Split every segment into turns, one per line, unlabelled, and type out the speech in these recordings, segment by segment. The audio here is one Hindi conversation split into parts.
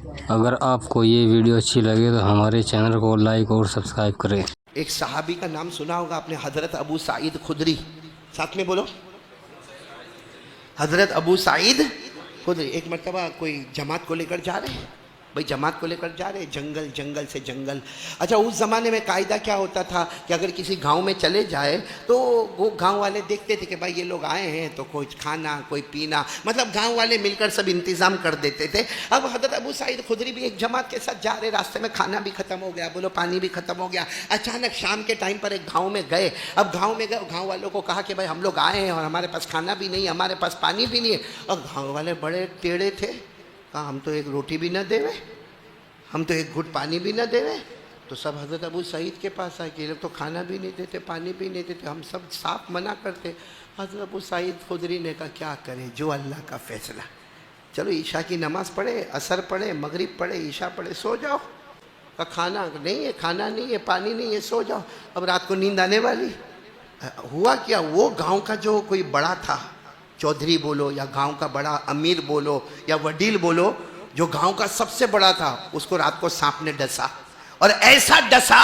अगर आपको ये वीडियो अच्छी लगे तो हमारे चैनल को लाइक और सब्सक्राइब करें।
एक सहाबी का नाम सुना होगा आपने, हजरत अबू सईद खुदरी। साथ में बोलो, हजरत अबू सईद खुदरी। एक मरतबा कोई जमात को लेकर जा रहे हैं, भाई जमात को लेकर जा रहे हैं, जंगल जंगल से जंगल। अच्छा, उस ज़माने में कायदा क्या होता था कि अगर किसी गांव में चले जाए तो वो गांव वाले देखते थे कि भाई ये लोग आए हैं तो कोई खाना कोई पीना, मतलब गांव वाले मिलकर सब इंतज़ाम कर देते थे। अब हज़रत अबू सईद खुदरी भी एक जमात के साथ जा रहे, रास्ते में खाना भी ख़त्म हो गया, बोलो पानी भी ख़त्म हो गया। अचानक शाम के टाइम पर एक गाँव में गए। अब गाँव में गए, गाँव वालों को कहा कि भाई हम लोग आए हैं और हमारे पास खाना भी नहीं, हमारे पास पानी भी नहीं है। और गाँव वाले बड़े टेढ़े थे, कहा हम तो एक रोटी भी न देवे, हम तो एक घुट पानी भी न देवे। तो सब हज़रत अबू सईद के पास आए कि ये लोग तो खाना भी नहीं देते, पानी भी नहीं देते, हम सब साफ मना करते। हज़रत अबू सईद खुदरी ने कहा क्या करें, जो अल्लाह का फैसला। चलो ईशा की नमाज़ पढ़े, असर पढ़े, मगरिब पढ़े, ईशा पढ़े, सो जाओ। का खाना नहीं है, खाना नहीं है, पानी नहीं है, सो जाओ, अब रात को नींद आने वाली। हुआ क्या, वो गाँव का जो कोई बड़ा था, चौधरी बोलो या गाँव का बड़ा अमीर बोलो या वडील बोलो, जो गांव का सबसे बड़ा था, उसको रात को सांप ने डसा। और ऐसा डसा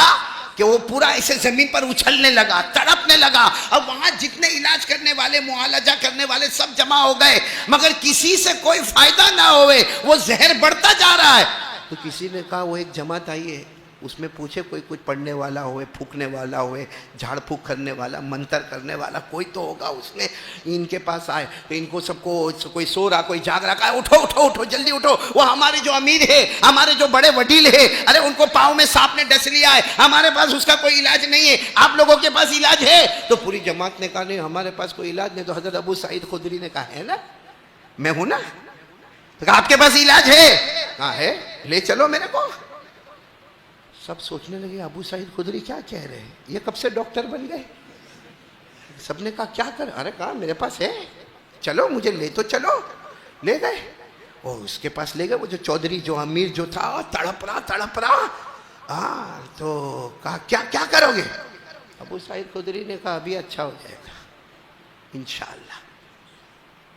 कि वो पूरा ऐसे जमीन पर उछलने लगा, तड़पने लगा। अब वहां जितने इलाज करने वाले, मुआलजा करने वाले सब जमा हो गए, मगर किसी से कोई फायदा ना होवे, वो जहर बढ़ता जा रहा है। तो किसी ने कहा वो एक जमात आई है, उसमें पूछे कोई कुछ पढ़ने वाला होए, फूकने वाला होए, झाड़ फूक करने वाला, मंत्र करने वाला कोई तो होगा। उसने इनके पास आए तो इनको सबको, कोई सो रहा कोई जाग रहा, कहा उठो उठो उठो जल्दी उठो, वो हमारे जो अमीर है, हमारे जो बड़े वडील है, अरे उनको पाँव में सांप ने डस लिया है, हमारे पास उसका कोई इलाज नहीं है, आप लोगों के पास इलाज है? तो पूरी जमात ने कहा नहीं हमारे पास कोई इलाज नहीं। तो हजरत अबू सईद खुदरी ने कहा है ना, मैं हूं ना। तो कहा आपके पास इलाज है? कहा है, ले चलो मेरे को। सब सोचने लगे अबू सईद खुदरी क्या कह रहे हैं, ये कब से डॉक्टर बन गए। सबने कहा क्या कर, अरे कहा मेरे पास है, चलो मुझे ले तो चलो। ले गए और उसके पास ले गए। वो जो चौधरी जो अमीर जो था, तड़प रहा। हाँ, तो कहा क्या क्या करोगे? अबू सईद खुदरी ने कहा अभी अच्छा हो जाएगा इंशाअल्लाह,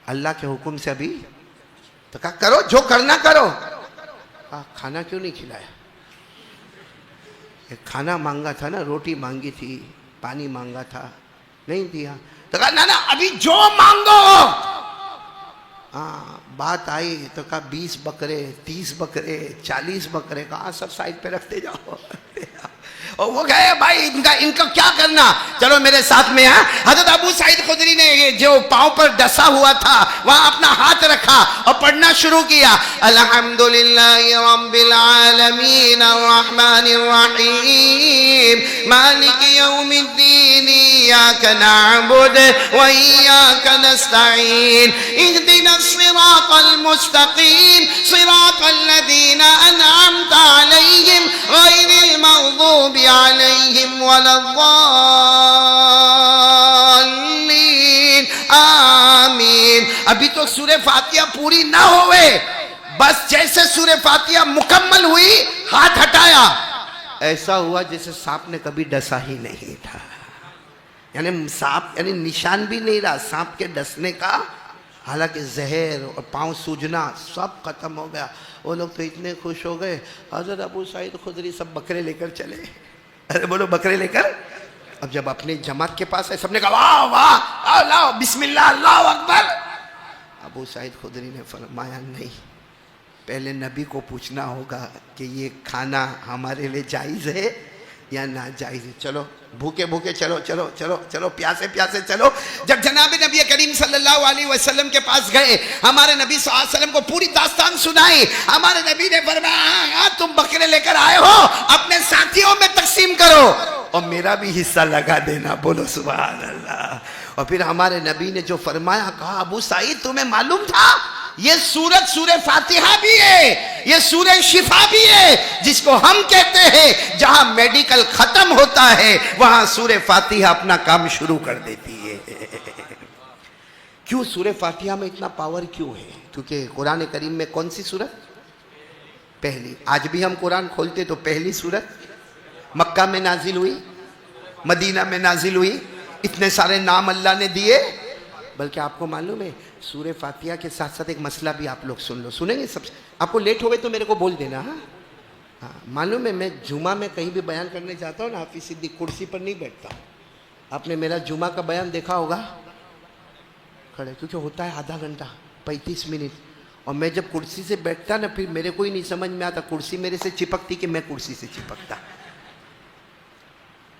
अल्लाह के हुक्म से अभी। तो कहा करो जो करना करो। कहा खाना क्यों नहीं खिलाया? खाना मांगा था ना, रोटी मांगी थी, पानी मांगा था, नहीं दिया। तो कहा ना ना अभी जो मांगो। हाँ, बात आई तो कहा 20 बकरे, 30 बकरे, 40 बकरे, कहा सब साइड पे रखते जाओ। और वो गए, भाई इनका क्या करना, चलो मेरे साथ में। है हजरत अबू सईद खुदरी ने जो पांव पर डसा हुआ था वहां अपना हाथ रखा और पढ़ना शुरू किया, अल्हम्दुलिल्लाहि रब्बिल आलमीन अर्रहमानिर रहीम मालिकि यौमिद्दीन इय्याका नअबुदु व इय्याका नस्तईन इहदिनस सिरातल मुस्तकीम सिरातल लज़ीना अनअमता अलैहिम गैरिल मग़दूबि अलैहिम वलद्दाल्लीन आमीन। अभी तो सूरह फातिहा पूरी ना होवे, बस जैसे सूरह फातिहा मुकम्मल हुई हाथ हटाया, ऐसा हुआ जैसे सांप ने कभी डसा ही नहीं था। यानी सांप, यानी निशान भी नहीं रहा सांप के डसने का। हालांकि जहर और पाँव सूजना सब खत्म हो गया। वो लोग तो इतने खुश हो गए। हज़रत अबू सईद खुदरी सब बकरे लेकर चले। अरे बोलो बकरे लेकर। अब जब अपने जमात के पास है, सबने कहा वाह वाह, लाओ बिस्मिल्लाह, अल्लाहु अकबर। अबू सईद खुदरी ने फरमाया नहीं, पहले नबी को पूछना होगा कि ये खाना हमारे लिए जायज़ है या ना जायज़ है। चलो भूखे भूखे चलो चलो चलो चलो, प्यासे प्यासे चलो। जब जनाब नबी करीम सल्लल्लाहु अलैहि वसल्लम के पास गए, हमारे नबी सल्लल्लाहु अलैहि वसल्लम को पूरी दास्तान सुनाई। हमारे नबी ने फरमाया तुम बकरे लेकर आए हो, अपने साथियों में तकसीम करो और मेरा भी हिस्सा लगा देना। बोलो सुभान अल्लाह। और फिर हमारे नबी ने जो फरमाया, कहा अबू सईद तुम्हें मालूम था ये सूरत सूरह फातिहा भी है, ये सूरह शिफा भी है, जिसको हम कहते हैं जहां मेडिकल खत्म होता है वहां सूरह फातिहा अपना काम शुरू कर देती है। क्यों सूरह फातिहा में इतना पावर क्यों है? क्योंकि कुरान करीम में कौन सी सूरत पहली, आज भी हम कुरान खोलते तो पहली सूरत मक्का में नाजिल हुई, मदीना में नाजिल हुई। इतने सारे नाम अल्लाह ने दिए, बल्कि आपको मालूम है सूरह फातिहा के साथ साथ एक मसला भी आप लोग सुन लो, सुनेंगे सब। आपको लेट हो गए तो मेरे को बोल देना। हाँ हाँ, मालूम है मैं जुमा में कहीं भी बयान करने जाता हूँ ना, हाफिज सिद्दीक कुर्सी पर नहीं बैठता। आपने मेरा जुमा का बयान देखा होगा खड़े, क्योंकि होता है आधा घंटा 35 मिनट, और मैं जब कुर्सी से बैठता ना फिर मेरे को ही नहीं समझ में आता कुर्सी मेरे से चिपकती कि मैं कुर्सी से चिपकता।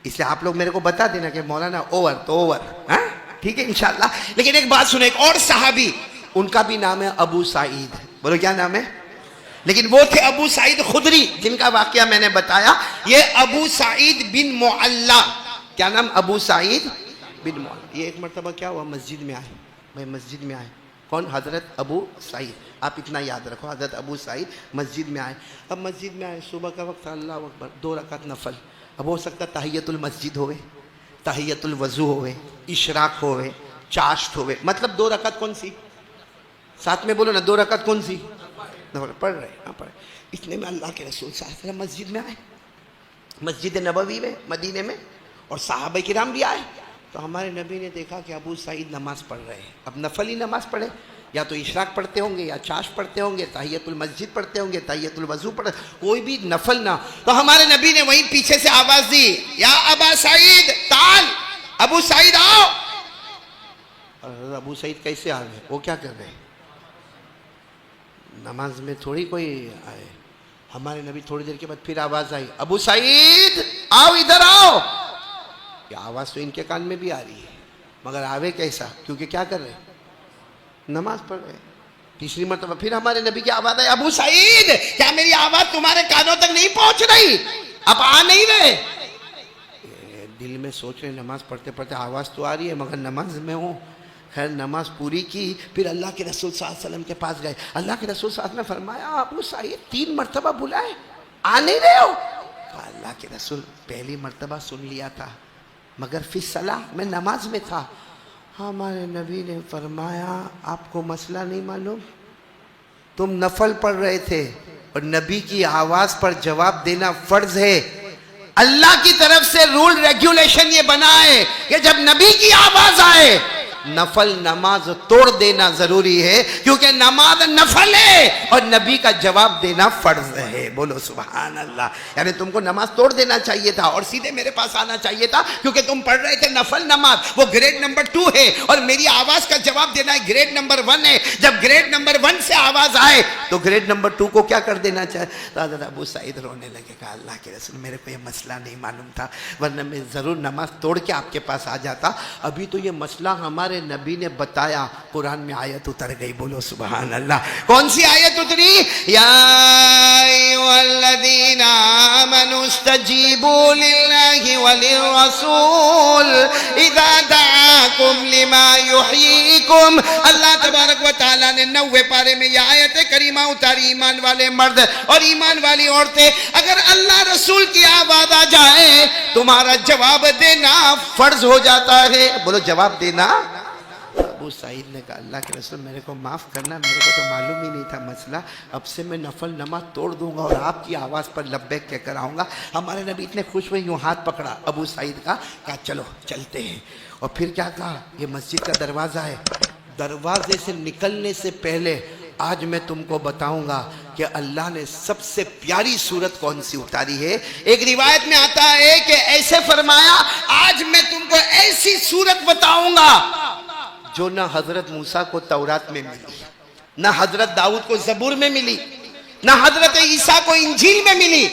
इसलिए आप लोग मेरे को बता देना कि मौलाना ओवर तो ओवर, हाँ ठीक है इंशाल्लाह। लेकिन एक बात सुने, एक और सहाबी, उनका भी नाम है अबू सईद। बोलो क्या नाम है? लेकिन वो थे अबू सईद खुदरी, जिनका वाकया मैंने बताया। ये अबू सईद बिन मुअल्ला, क्या नाम? अबू सईद बिन मुअल्ला। ये एक मरतबा क्या हुआ, मस्जिद में आए, भाई मस्जिद में आए, कौन? हज़रत अबू सईद। आप इतना याद रखो, हज़रत अबू सईद मस्जिद में आए। अब मस्जिद में आए, सुबह का वक्त, अल्लाह अकबर, 2 रकात नफल। अब हो सकता तहियतुल मस्जिद होवे, तहियतुल वज़ू होवे, इशराक होवे, चाश्त होवे, मतलब 2 रकात कौन सी? साथ में बोलो ना, 2 रकात कौन सी? पढ़ रहे, हाँ पढ़। इतने में अल्लाह के रसूल सल्लल्लाहु अलैहि वसल्लम मस्जिद में आए, मस्जिद नबवी में मदीने में, और सहाबा किराम भी आए। तो हमारे नबी ने देखा कि अबू सईद नमाज पढ़ रहे हैं। अब नफल ही नमाज पढ़े, या तो इशराक पढ़ते होंगे, या चाश पढ़ते होंगे, तहियतुल मस्जिद पढ़ते होंगे, तहियतुल वज़ू पढ़े, कोई भी नफल ना। तो हमारे नबी ने वहीं पीछे से आवाज दी, या अबा सईद ताल, अबू सईद आओ। और अबू सईद कैसे आ गए? वो क्या कर रहे हैं? नमाज में थोड़ी कोई आए। हमारे नबी थोड़ी देर के बाद फिर आवाज आई, अबू सईद आओ, इधर आओ। ये आवाज तो इनके कान में भी आ रही है, मगर आवे कैसा? क्योंकि क्या कर रहे हैं? नमाज पढ़ रहे। तीसरी मरतबा फिर हमारे नबी की आवाज आई, अबू सईद क्या मेरी आवाज तुम्हारे कानों तक नहीं पहुंच रही? आप आ नहीं रहे? दिल में सोच रहे, नमाज पढ़ते पढ़ते आवाज तो आ रही है मगर नमाज में हूँ। खैर नमाज पूरी की, फिर अल्लाह के रसूल सल्लल्लाहु अलैहि वसल्लम के पास गए। अल्लाह के रसूल सल्लल्लाहु अलैहि वसल्लम ने फरमाया, अबू सईद 3 मरतबा बुलाए, आ नहीं रहे हो? अल्लाह के रसूल पहली मरतबा सुन लिया था, मगर फिर सलाह में नमाज में था। हमारे नबी ने फरमाया, आपको मसला नहीं मालूम? तुम नफल पढ़ रहे थे और नबी की आवाज पर जवाब देना फर्ज है। अल्लाह की तरफ से रूल रेगुलेशन ये बना है कि जब नबी की आवाज आए नफल नमाज तोड़ देना जरूरी है, क्योंकि नमाज नफल है और नबी का जवाब देना फर्ज है। बोलो सुभान अल्लाह। यानी तुमको नमाज तोड़ देना चाहिए था और सीधे मेरे पास आना चाहिए था, क्योंकि तुम पढ़ रहे थे नफल नमाज, वो ग्रेड नंबर 2 है और मेरी आवाज का जवाब देना है ग्रेड नंबर 1 है। जब ग्रेड नंबर 1 से आवाज आए तो ग्रेड नंबर 2 को क्या कर देना चाहिए? हज़रत अबू सईद रोने लगे, कहा अल्लाह के रसूल मेरे को ये मसला नहीं मालूम था, वरना मैं जरूर नमाज तोड़ के आपके पास आ जाता। अभी तो ये मसला हमारे नबी ने बताया, कुरान में आयत उतर गई। बोलो सुभान अल्लाह। कौन सी आयत उतरी? या अय्युहल्लज़ीना आमनुस्तजीबू लिल्लाहि वलिर्रसूल इज़ा दआकुम लिमा युहयीकुम। अल्लाह तबारक व तआला ने 90 पारे में यह आयत करीमा उतारी। ईमान वाले मर्द और ईमान वाली औरतें, अगर अल्लाह रसूल की आवाज आ जाए तुम्हारा जवाब देना फर्ज हो जाता है। बोलो जवाब देना। अबू सईद ने कहा अल्लाह के रसूल मेरे को माफ़ करना, मेरे को तो मालूम ही नहीं था मसला, अब से मैं नफल नमाज तोड़ दूंगा और आपकी आवाज़ पर लब्बैक कहकर आऊँगा। हमारे नबी इतने खुश हुए, यूँ हाथ पकड़ा अबू सईद का, कहा चलो चलते हैं। और फिर क्या कहा, ये मस्जिद का दरवाज़ा है, दरवाजे से निकलने से पहले आज मैं तुमको बताऊंगा कि अल्लाह ने सबसे प्यारी सूरत कौन सी उतारी है। एक रिवायत में आता है कि ऐसे फरमाया, आज मैं तुमको ऐसी सूरत बताऊंगा जो ना हजरत मूसा को तौरात में मिली, ना हजरत दाऊद को जबूर में मिली, ना हजरत ईसा को इंजील में मिली।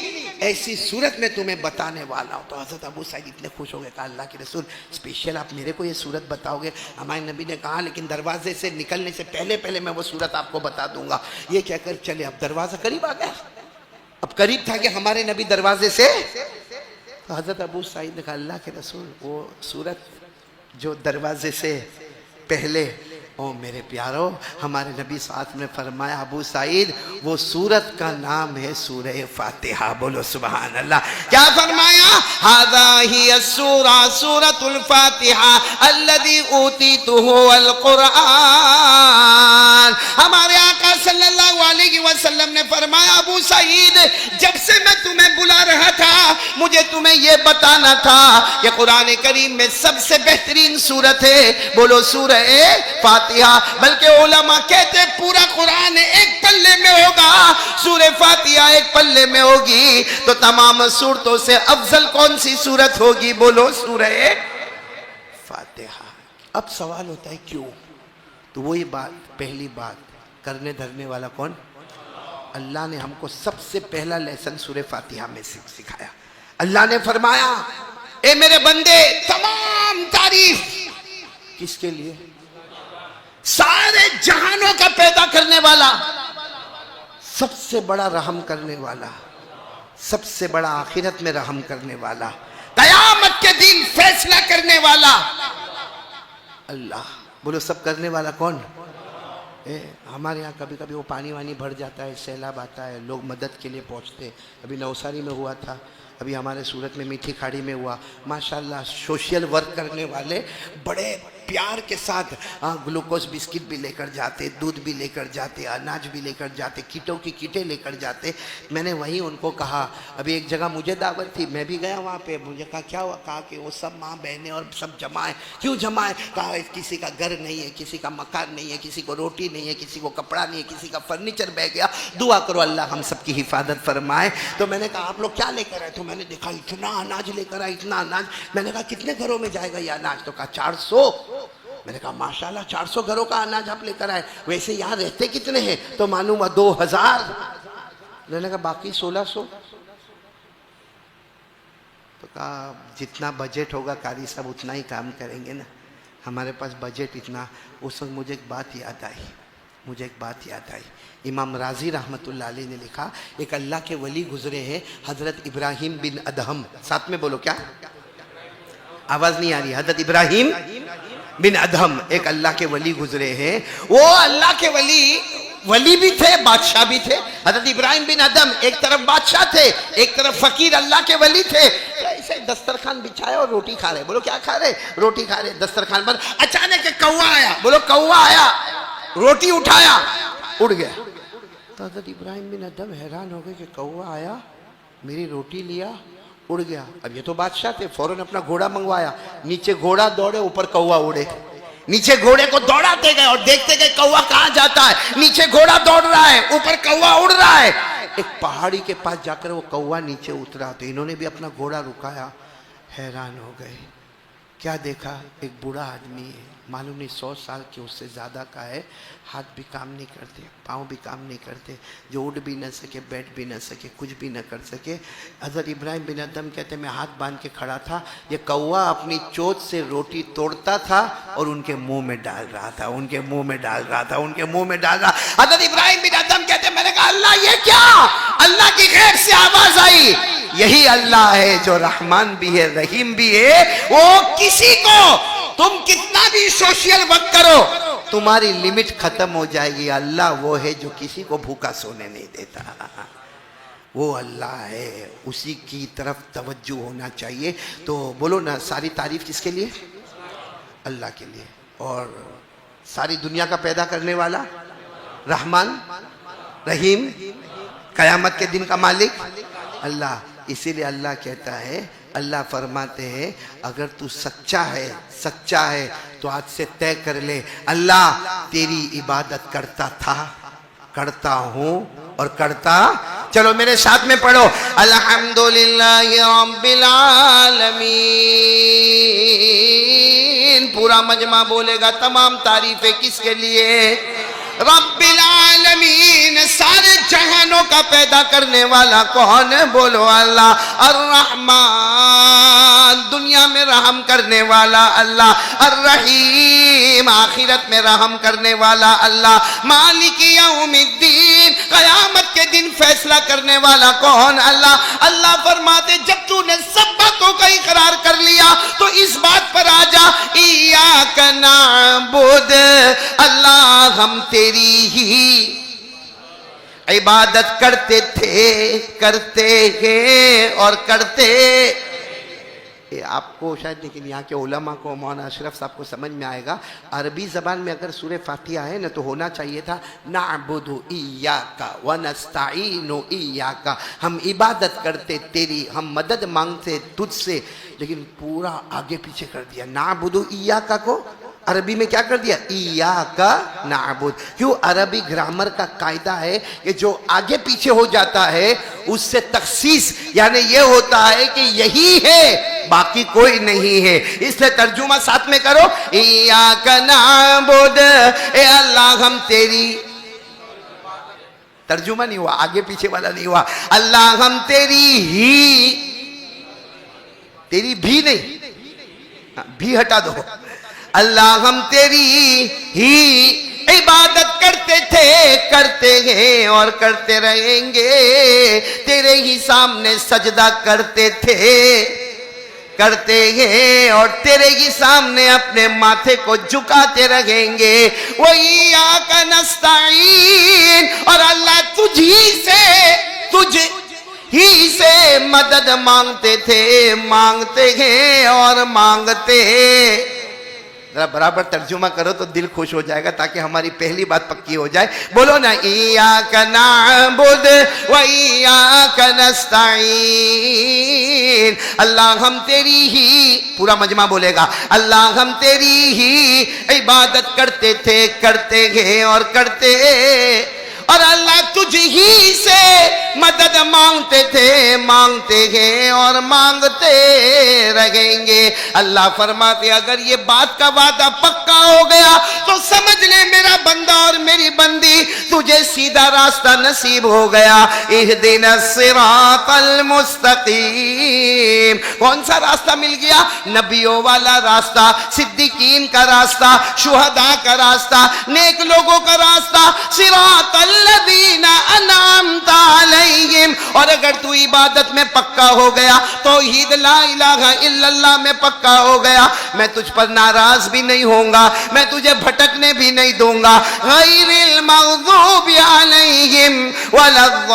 ऐसी सूरत में तुम्हें बताने वाला हूं। तो हजरत अबू सईद इतने खुश हो गए, कहा अल्लाह के रसूल स्पेशल आप मेरे को ये सूरत बताओगे? हमारे नबी ने कहा लेकिन दरवाजे से निकलने से पहले पहले मैं वो सूरत आपको बता दूंगा। ये कहकर चले। अब दरवाजा करीब आ गया, अब करीब था कि हमारे नबी दरवाजे से। तो हजरत अबू सईद ने कहा अल्लाह के रसूल वो सूरत जो दरवाजे से पहले ओ मेरे प्यारो, हमारे नबी साथ ने फरमाया अबू सईद वो सूरत का नाम है सूरह फातिहा। बोलो सुभान अल्लाह। क्या फरमाया? हादा ही अस्सूरा सूरतुल फातिहा अल्लज़ी ऊतीतुहु अल कुरआन। हमारे आका सल्लल्लाहु अलैहि वसल्लम ने फरमाया अबू सईद जब से मैं तुम्हें बुला रहा था मुझे तुम्हें यह बताना था कि कुरान करीम में सबसे बेहतरीन सूरत है, बोलो सूरह फातिहा। बल्कि उलमा कहते पूरा कुरान एक पल्ले में होगा, सूरह फातिहा एक पल्ले में होगी, तो तमाम सूरतों से अफजल कौन सी सूरत होगी? बोलो सूरह फातिहा। अब सवाल होता है क्यों? तो वही बात, पहली बात, करने धरने वाला कौन? अल्लाह ने हमको सबसे पहला लेसन सूरह फातिहा में सिखाया। अल्लाह ने फरमाया ए मेरे बंदे, तमाम तारीफ किसके लिए? सारे जहानों का पैदा करने वाला, सबसे बड़ा रहम करने वाला, सबसे बड़ा आखिरत में रहम करने वाला, कयामत के दिन फैसला करने वाला अल्लाह। बोलो सब करने वाला कौन? हमारे यहाँ कभी कभी वो पानी वानी भर जाता है, सैलाब आता है, लोग मदद के लिए पहुँचते। अभी नवसारी में हुआ था, अभी हमारे सूरत में मीठी खाड़ी में हुआ। माशाल्लाह सोशल वर्क करने वाले बड़े प्यार के साथ ग्लूकोज बिस्किट भी लेकर जाते, दूध भी लेकर जाते, अनाज भी लेकर जाते, कीटों की कीटें लेकर जाते। मैंने वहीं उनको कहा, अभी एक जगह मुझे दावत थी, मैं भी गया वहाँ पे। मुझे कहा क्या हुआ? कहा कि वो सब माँ बहनें और सब जमा है। क्यों जमा है? कहा किसी का घर नहीं है, किसी का मकान नहीं है, किसी को रोटी नहीं है, किसी को कपड़ा नहीं है, किसी का फर्नीचर बह गया। दुआ करो अल्लाह हम सब की हिफाजत फरमाए। तो मैंने कहा आप लोग क्या लेकर आए? तो मैंने देखा इतना अनाज लेकर आए, इतना अनाज। मैंने कहा कितने घरों में जाएगा ये अनाज? तो कहा 400। मैंने कहा माशाल्लाह 400 घरों का अनाज आप लेकर आए। वैसे यहाँ रहते कितने हैं? तो मालूम हुआ 2000। मैंने कहा बाकी 1600। तो कहा जितना बजट होगा कारी साहब उतना ही काम करेंगे ना, हमारे पास बजट इतना। उस वक्त मुझे एक बात याद आई, इमाम राजी रहमतुल्लाह अलैह ने लिखा, एक अल्लाह के वली गुजरे हैं हजरत इब्राहिम बिन अदहम। साथ में बोलो क्या? आवाज नहीं आ रही। हजरत इब्राहिम बिन अदहम एक अल्लाह के वली गुजरे हैं। वो अल्लाह के वली भी थे, बादशाह भी थे। हजरत इब्राहिम बिन अदहम एक तरफ बादशाह थे, एक तरफ फकीर अल्लाह के वली थे। ऐसे दस्तरखान बिछाए और रोटी खा रहे। बोलो क्या खा रहे? रोटी खा रहे। दस्तरखान पर अचानक एक कौवा आया। बोलो कौवा आया, रोटी उठाया, उड़ गया। तो हजरत इब्राहिम बिन अदहम हैरान हो गए कि कौवा आया, मेरी रोटी लिया, उड़ गया। अब ये तो बादशाह थे, फौरन अपना घोड़ा मंगवाया। नीचे घोड़ा दौड़े, ऊपर कौवा उड़े। नीचे घोड़े को दौड़ाते गए और देखते गए कौवा कहाँ जाता है। नीचे घोड़ा दौड़ रहा है, ऊपर कौवा उड़ रहा है। एक पहाड़ी के पास जाकर वो कौवा नीचे उतरा तो इन्होंने भी अपना घोड़ा रुकाया। हैरान हो गए, क्या देखा? एक बूढ़ा आदमी है, मालूम नहीं 100 साल के उससे ज़्यादा का है। हाथ भी काम नहीं करते, पाँव भी काम नहीं करते, जो उड़ भी न सके, बैठ भी न सके, कुछ भी न कर सके। हज़रत इब्राहिम बिन अदहम कहते मैं हाथ बांध के खड़ा था, ये कौवा अपनी चोंच से रोटी तोड़ता था और उनके मुंह में डाल रहा था, उनके मुंह में डाल रहा था, उनके मुंह में डाल रहा। हज़रत इब्राहिम बिन अदहम कहते मैंने कहा अल्लाह ये क्या? अल्लाह की गैब से आवाज आई, यही अल्लाह है जो रहमान भी है, रहीम भी है। वो किसी को तुम कितना भी सोशल वर्क करो, तुम्हारी लिमिट खत्म हो जाएगी। अल्लाह वो है जो किसी को भूखा सोने नहीं देता, वो अल्लाह है, उसी की तरफ तवज्जो होना चाहिए। तो बोलो ना, सारी तारीफ किसके लिए? अल्लाह के लिए। और सारी दुनिया का पैदा करने वाला रहमान, रहीम, कयामत के दिन का मालिक अल्लाह। इसीलिए अल्लाह कहता है, अल्लाह फरमाते हैं अगर तू सच्चा है तो आज से तय कर ले, अल्लाह तेरी इबादत करता था, करता हूँ और करता। चलो मेरे साथ में पढ़ो, अल्हम्दुलिल्लाहि रब्बिल आलमीन। पूरा मजमा बोलेगा तमाम तारीफें किसके लिए? रब्बिल आलमीन, सारे जहानों का पैदा करने वाला कौन है? बोलो अल्लाह। अर्रहमान, दुनिया में रहम करने वाला अल्लाह। अर्रहीम, आखिरत में रहम करने वाला अल्लाह। मालिक यौमिद्दीन, कयामत के दिन फैसला करने वाला कौन? अल्लाह। अल्लाह फरमाते जब तूने सब बातों का इकरार कर लिया तो इस बात पर आ जा, इय्याका नअबुद, हम तेरी ही इबादत करते थे, करते हैं और करते। ये आपको शायद, लेकिन यहाँ के उलमा को, मौलाना अशरफ साहब को समझ में आएगा। अरबी ज़बान में अगर सूरह फातिहा है ना तो होना चाहिए था नअबुदु इय्याका व नस्तईनु इय्याका, हम इबादत करते तेरी, हम मदद मांगते तुझसे। लेकिन पूरा आगे पीछे कर दिया। नअबुदु इय्याका को अरबी में क्या कर दिया? इय्याका नअबुद। क्यों? अरबी ग्रामर का कायदा है कि जो आगे पीछे हो जाता है उससे तखसीस, यानी ये होता है कि यही है, बाकी कोई नहीं है। इसलिए तर्जुमा साथ में करो, इय्याका नअबुद, ए अल्लाह हम तेरी। तर्जुमा नहीं हुआ, आगे पीछे वाला नहीं हुआ। अल्लाह हम तेरी ही, तेरी भी नहीं, भी हटा दो। अल्लाह हम तेरी ही इबादत करते थे, करते हैं और करते रहेंगे। तेरे ही सामने सजदा करते थे, करते हैं और तेरे ही सामने अपने माथे को झुकाते रहेंगे। वही आका नस्ताईन, और अल्लाह तुझ ही से मदद मांगते थे, मांगते हैं और मांगते हैं। जरा बराबर तर्जुमा करो तो दिल खुश हो जाएगा, ताकि हमारी पहली बात पक्की हो जाए। बोलो ना, इय्याका नअबुद व इय्याका नस्तईन। अल्लाह हम तेरी ही, पूरा मजमा बोलेगा, अल्लाह हम तेरी ही इबादत करते थे, करते हैं और करते, और अल्लाह तुझ ही से मदद मांगते थे, मांगते हैं और मांगते रहेंगे। अल्लाह फरमाते अगर ये बात का वादा पक्का हो गया तो समझ ले मेरा बंदा और मेरी बंदी, तुझे सीधा रास्ता नसीब हो गया। इहदिनस सिरातल मुस्तकीम। कौन सा रास्ता मिल गया? नबियों वाला रास्ता, सिद्दीकीन का रास्ता, शुहदा का रास्ता, नेक लोगों का रास्ता। सिरातल लदीना अनअमता अलैहिम। और अगर तू इबादत में पक्का हो गया, तौहीद ला इलाहा इल्लल्लाह में पक्का हो गया, मैं तुझ पर नाराज भी नहीं होऊंगा, मैं तुझे भटकने भी नहीं दूंगा। गैरिल मग़ज़ूबि अलैहिम वलद्दाल्लीन।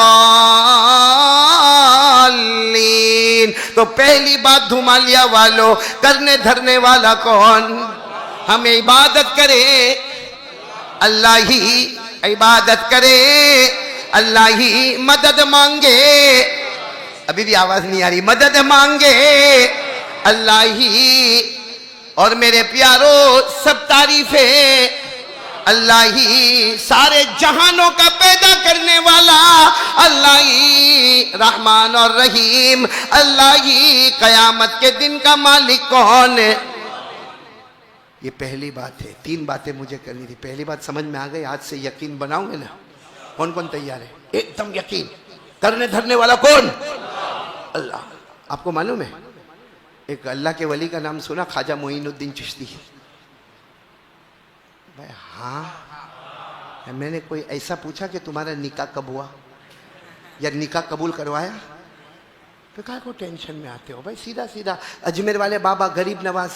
तो पहली बात धुमालिया वालों, करने धरने वाला कौन? हमें इबादत करे, अल्लाह ही इबादत करे, अल्लाह ही मदद मांगे। अभी भी आवाज नहीं आ रही। मदद मांगे अल्लाह ही। और मेरे प्यारों, सब तारीफें अल्लाह ही। सारे जहानों का पैदा करने वाला अल्लाह ही। रहमान और रहीम अल्लाह ही। कयामत के दिन का मालिक कौन है? ये पहली बात है। 3 बातें मुझे करनी थी। पहली बात समझ में आ गई। आज से यकीन बनाओगे ना? कौन कौन तैयार है? एकदम यकीन। करने धरने वाला कौन? अल्लाह। आपको मालूम है एक अल्लाह के वली का नाम सुना? ख्वाजा मोइनुद्दीन चिश्ती। भाई हाँ, मैंने कोई ऐसा पूछा कि तुम्हारा निकाह कब हुआ या निकाह कबूल करवाया? तो क्या को टेंशन में आते हो भाई? सीधा सीधा अजमेर वाले बाबा गरीब नवाज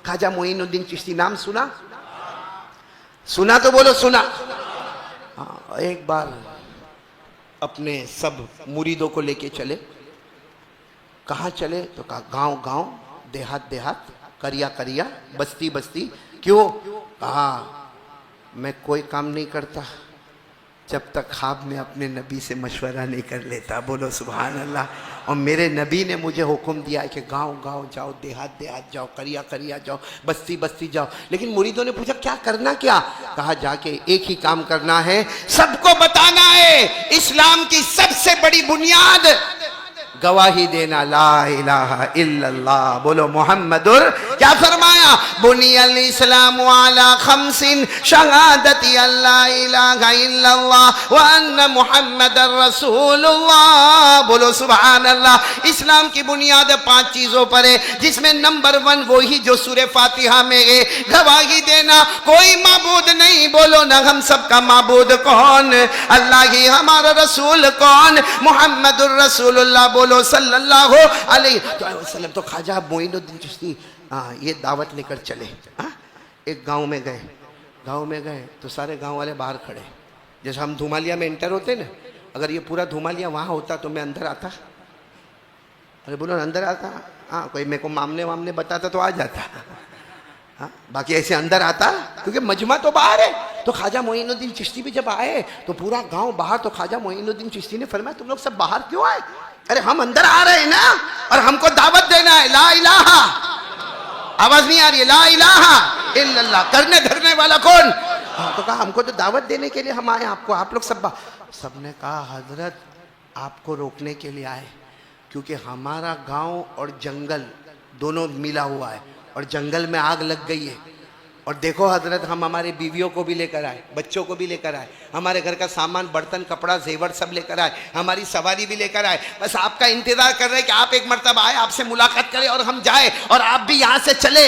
ख्वाजा मोइनुद्दीन चिश्ती, नाम सुना? सुना तो बोलो सुना। हाँ, एक बार अपने सब मुरीदों को लेके चले। कहाँ चले? तो कहा गांव गांव, देहात देहात, करिया करिया, बस्ती बस्ती। क्यों? कहा मैं कोई काम नहीं करता जब तक ख्वाब में अपने नबी से मशवरा नहीं कर लेता। बोलो सुभान अल्लाह। और मेरे नबी ने मुझे हुक्म दिया है कि गांव गांव जाओ, देहात देहात जाओ, करिया करिया जाओ, बस्ती बस्ती जाओ। लेकिन मुरीदों ने पूछा क्या करना? क्या कहा? जाके एक ही काम करना है, सबको बताना है इस्लाम की सबसे बड़ी बुनियाद गवाही देना, ला इलाहा इल्लल्लाह। बोलो मोहम्मदुर। क्या फरमाया? बुनियल इस्लाम अला खमसिन शहादती अल्ला इलाहा इल्लल्लाह व अन्ना मुहम्मदर रसूलुल्लाह। बोलो सुभान अल्लाह। इस्लाम की बुनियाद 5 चीजों पर है, जिसमें नंबर 1 वही जो सूरह फातिहा में है, गवाही देना कोई माबूद नहीं। बोलो ना, हम सबका माबूद कौन? अल्लाह ही। हमारा रसूल कौन? मुहम्मदुर रसूलुल्लाह। बोलो सल्लल्लाहु अलैहि वसल्लम। तो ख्वाजा मोइनुद्दीन चिश्ती ये दावत लेकर चले। एक गांव में गए, गांव में गए तो सारे गांव वाले बाहर खड़े, जैसे हम धुमालिया में एंटर होते ना, अगर ये पूरा धुमालिया वहाँ होता तो मैं अंदर आता। अरे बोलो अंदर आता, हाँ कोई मेरे को मामले वामले बताता तो आ जाता, हाँ बाकी ऐसे अंदर आता क्योंकि मजमा तो बाहर है। तो ख्वाजा मोइनुद्दीन चिश्ती भी जब आए तो पूरा गांव बाहर, तो ख्वाजा मोइनुद्दीन चिश्ती ने फरमाया तुम लोग सब बाहर क्यों आए? अरे हम अंदर आ रहे हैं ना, और हमको दावत देना है, ला इलाहा, आवाज नहीं आ रही है, ला इलाहा इल्लल्लाह, करने धरने वाला कौन? तो कहा हमको तो दावत देने के लिए हम आए, आपको आप लोग सबने कहा हजरत आपको रोकने के लिए आए, क्योंकि हमारा गांव और जंगल दोनों मिला हुआ है और जंगल में आग लग गई है। और देखो हजरत हम हमारे बीवियों को भी लेकर आए, बच्चों को भी लेकर आए, हमारे घर का सामान बर्तन कपड़ा जेवर सब लेकर आए, हमारी सवारी भी लेकर आए, बस आपका इंतजार कर रहे हैं कि आप एक मरतबा आए, आपसे मुलाकात करें और हम जाए और आप भी यहाँ से चले।